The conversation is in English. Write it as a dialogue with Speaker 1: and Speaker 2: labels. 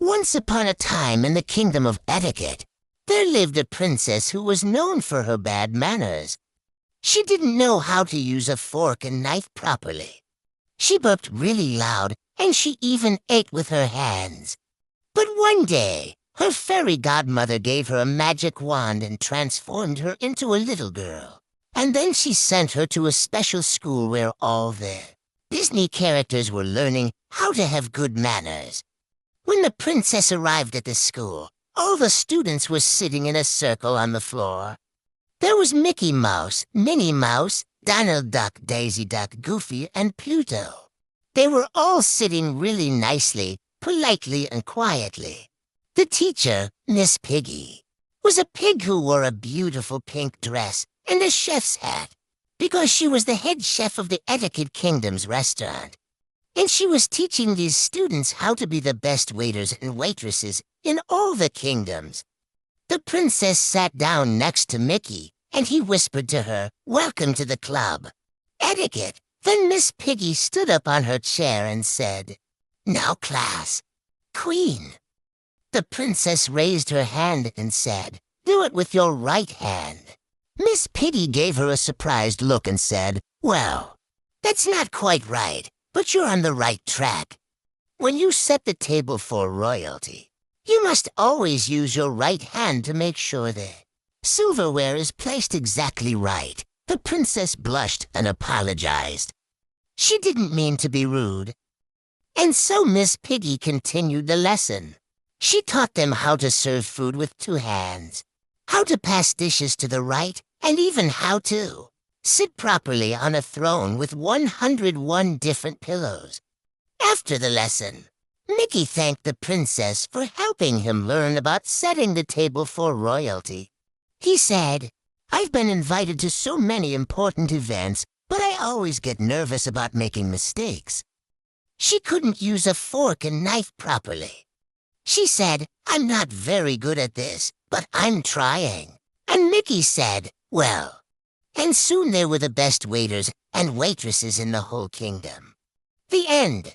Speaker 1: Once upon a time in the kingdom of Etiquette, there lived a princess who was known for her bad manners. She didn't know how to use a fork and knife properly. She burped really loud, and she even ate with her hands. But one day, her fairy godmother gave her a magic wand and transformed her into a little girl. And then she sent her to a special school where all the Disney characters were learning how to have good manners. When the princess arrived at the school, all the students were sitting in a circle on the floor. There was Mickey Mouse, Minnie Mouse, Donald Duck, Daisy Duck, Goofy, and Pluto. They were all sitting really nicely, politely, and quietly. The teacher, Miss Piggy, was a pig who wore a beautiful pink dress and a chef's hat, because she was the head chef of the Etiquette Kingdom's restaurant. And she was teaching these students how to be the best waiters and waitresses in all the kingdoms. The princess sat down next to Mickey, and he whispered to her, "Welcome to the club, Etiquette." Then Miss Piggy stood up on her chair and said, "Now, class, Queen." The princess raised her hand and said, "Do it with your right hand." Miss Piggy gave her a surprised look and said, "Well, that's not quite right, but you're on the right track. When you set the table for royalty, you must always use your right hand to make sure the silverware is placed exactly right." The princess blushed and apologized. She didn't mean to be rude. And so Miss Piggy continued the lesson. She taught them how to serve food with two hands, how to pass dishes to the right, and even how to sit properly on a throne with 101 different pillows. After the lesson, Mickey thanked the princess for helping him learn about setting the table for royalty. He said, "I've been invited to so many important events, but I always get nervous about making mistakes." She couldn't use a fork and knife properly. She said, "I'm not very good at this, but I'm trying." And Mickey said, "Well," and soon they were the best waiters and waitresses in the whole kingdom. The end.